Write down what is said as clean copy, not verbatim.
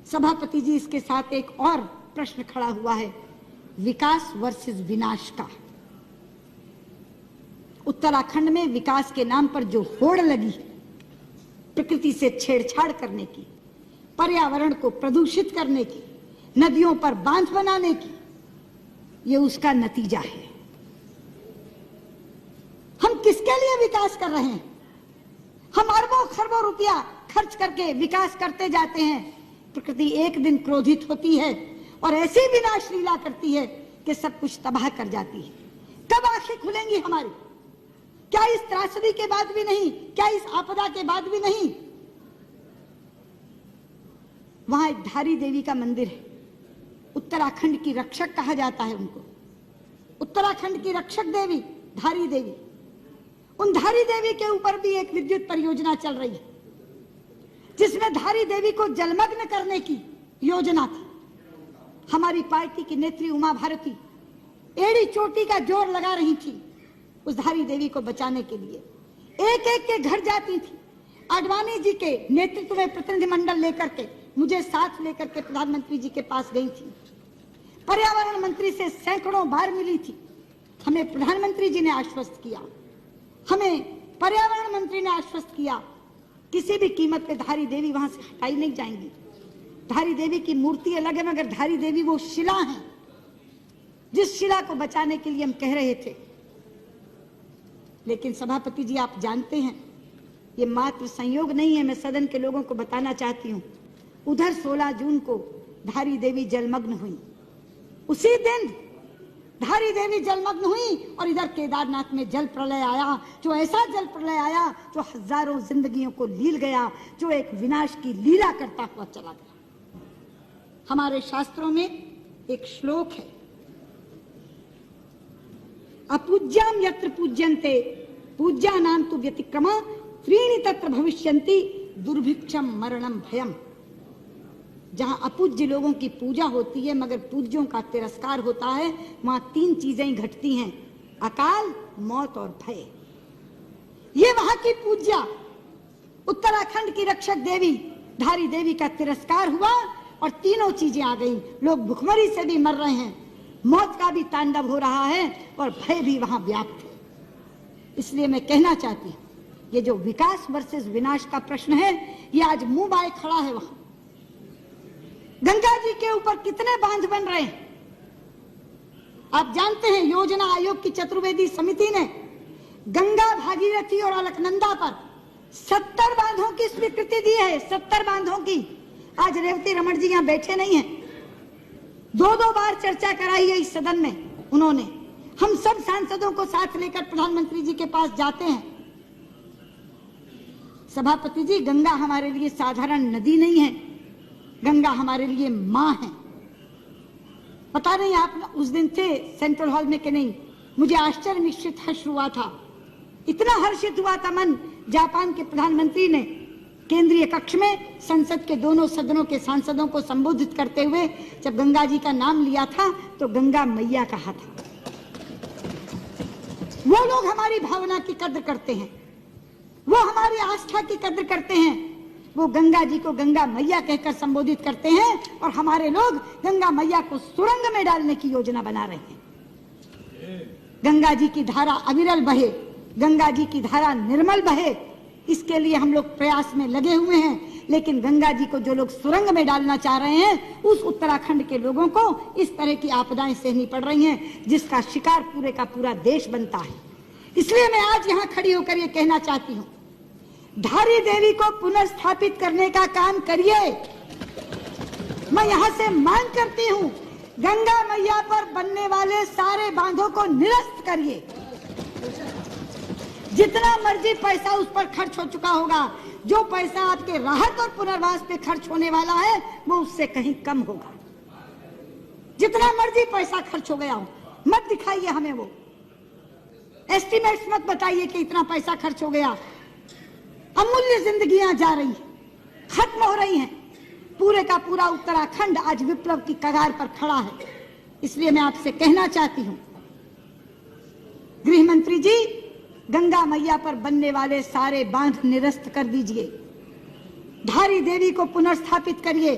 सभापति जी, इसके साथ एक और प्रश्न खड़ा हुआ है, विकास वर्सेस विनाश का। उत्तराखंड में विकास के नाम पर जो होड़ लगी है, प्रकृति से छेड़छाड़ करने की, पर्यावरण को प्रदूषित करने की, नदियों पर बांध बनाने की, ये उसका नतीजा है। हम किसके लिए विकास कर रहे हैं? हम अरबों खरबों रुपया खर्च करके विकास करते जाते हैं। प्रकृति एक दिन क्रोधित होती है और ऐसी विनाश लीला करती है कि सब कुछ तबाह कर जाती है। कब आंखें खुलेंगी हमारी? क्या इस त्रासदी के बाद भी नहीं? क्या इस आपदा के बाद भी नहीं? वहां एक धारी देवी का मंदिर है, उत्तराखंड की रक्षक कहा जाता है उनको। उत्तराखंड की रक्षक देवी धारी देवी, उन धारी देवी के ऊपर भी एक विद्युत परियोजना चल रही है, जिसमें धारी देवी को जलमग्न करने की योजना थी। हमारी पार्टी की नेत्री उमा भारती एड़ी चोटी का जोर लगा रही थी उस धारी देवी को बचाने के लिए। एक एक के घर जाती थी। आडवाणी जी के नेतृत्व में प्रतिनिधिमंडल लेकर के, मुझे साथ लेकर के प्रधानमंत्री जी के पास गई थी। पर्यावरण मंत्री से सैकड़ों बार मिली थी। हमें प्रधानमंत्री जी ने आश्वस्त किया, हमें पर्यावरण मंत्री ने आश्वस्त किया, किसी भी कीमत पे धारी देवी वहां से हटाई नहीं जाएंगी। धारी देवी की मूर्ति अलग है, मगर धारी देवी वो शिला है जिस शिला को बचाने के लिए हम कह रहे थे। लेकिन सभापति जी, आप जानते हैं ये मात्र संयोग नहीं है। मैं सदन के लोगों को बताना चाहती हूँ, उधर 16 जून को धारी देवी जलमग्न हुई। उसी दिन धारी देवी जलमग्न हुई और इधर केदारनाथ में जल प्रलय आया, जो ऐसा जल प्रलय आया जो हजारों जिंदगियों को लील गया, जो एक विनाश की लीला करता हुआ चला गया। हमारे शास्त्रों में एक श्लोक है, अपूज्याम यत्र पूज्यन्ते पूज्यानां तु व्यतिक्रमा त्रीणि तत्र भविष्यन्ति दुर्भिक्षम मरणम भयम। जहां अपूज्य लोगों की पूजा होती है मगर पूज्यों का तिरस्कार होता है, वहां 3 चीजें घटती हैं, अकाल, मौत और भय। ये वहां की पूज्या उत्तराखंड की रक्षक देवी धारी देवी का तिरस्कार हुआ और तीनों चीजें आ गई। लोग भुखमरी से भी मर रहे हैं, मौत का भी तांडव हो रहा है और भय भी वहां व्याप्त है। इसलिए मैं कहना चाहती हूं, ये जो विकास वर्सेस विनाश का प्रश्न है, ये आज मुंह बाए खड़ा है। वहां गंगा जी के ऊपर कितने बांध बन रहे हैं आप जानते हैं। योजना आयोग की चतुर्वेदी समिति ने गंगा, भागीरथी और अलकनंदा पर 70 बांधों की स्वीकृति दी है। 70 बांधों की। आज रेवती रमन जी यहां बैठे नहीं है, 2-2 बार चर्चा कराई है इस सदन में उन्होंने। हम सब सांसदों को साथ लेकर प्रधानमंत्री जी के पास जाते हैं। सभापति जी, गंगा हमारे लिए साधारण नदी नहीं है, गंगा हमारे लिए मां है। पता नहीं आप उस दिन थे सेंट्रल हॉल में कि नहीं, मुझे आश्चर्य निश्चित हर्ष हुआ था, इतना हर्षित हुआ था मन। जापान के प्रधानमंत्री ने केंद्रीय कक्ष में संसद के दोनों सदनों के सांसदों को संबोधित करते हुए जब गंगा जी का नाम लिया था तो गंगा मैया कहा था। वो लोग हमारी भावना की कद्र करते हैं, वो हमारी आस्था की कद्र करते हैं। वो गंगा जी को गंगा मैया कहकर संबोधित करते हैं और हमारे लोग गंगा मैया को सुरंग में डालने की योजना बना रहे हैं। गंगा जी की धारा अविरल बहे, गंगा जी की धारा निर्मल बहे, इसके लिए हम लोग प्रयास में लगे हुए हैं। लेकिन गंगा जी को जो लोग सुरंग में डालना चाह रहे हैं, उस उत्तराखंड के लोगों को इस तरह की आपदाएं सहनी पड़ रही हैं, जिसका शिकार पूरे का पूरा देश बनता है। इसलिए मैं आज यहाँ खड़ी होकर ये कहना चाहती हूँ, धारी देवी को पुनर्स्थापित करने का काम करिए। मैं यहाँ से मांग करती हूँ, गंगा मैया पर बनने वाले सारे बांधों को निरस्त करिए। जितना मर्जी पैसा उस पर खर्च हो चुका होगा, जो पैसा आपके राहत और पुनर्वास पे खर्च होने वाला है वो उससे कहीं कम होगा। जितना मर्जी पैसा खर्च हो गया हो, मत दिखाइए हमें वो एस्टिमेट्स, मत बताइए कि इतना पैसा खर्च हो गया। अमूल्य जिंदगियां जा रही हैं, खत्म हो रही हैं। पूरे का पूरा उत्तराखंड आज विप्लव की कगार पर खड़ा है। इसलिए मैं आपसे कहना चाहती हूं, गृह मंत्री जी, गंगा मैया पर बनने वाले सारे बांध निरस्त कर दीजिए, धारी देवी को पुनर्स्थापित करिए।